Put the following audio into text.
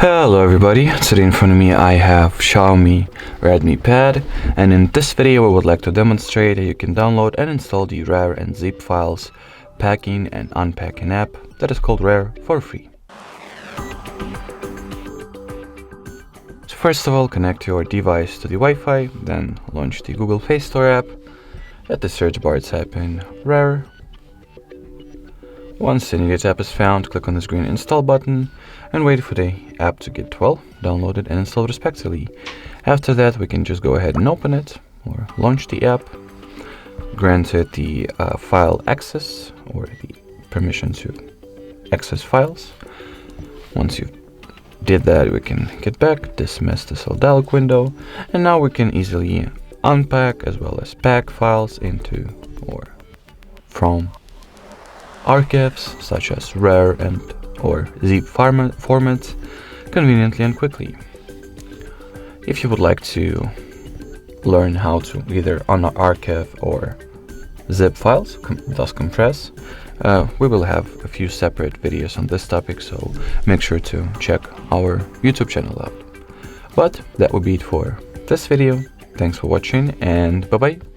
Hello everybody, today in front of me I have Xiaomi Redmi Pad, and in this video I would like to demonstrate how you can download and install the RAR and zip files packing and unpacking app that is called RAR for free. So first of all, connect your device to the Wi-Fi, then launch the Google Play Store app. At the search bar type in RAR. Once the needed app is found, click on this green install button and wait for the app to get downloaded and installed respectively. After that, we can just go ahead and open it or launch the app, grant it the file access or the permission to access files. Once you did that, we can get back, dismiss the self dialog window, and now we can easily unpack as well as pack files into or from archives such as RAR and or zip formats conveniently and quickly. If you would like to learn how to either archive or zip files, thus compress, we will have a few separate videos on this topic, so make sure to check our YouTube channel out. But that would be it for this video. Thanks for watching and bye bye.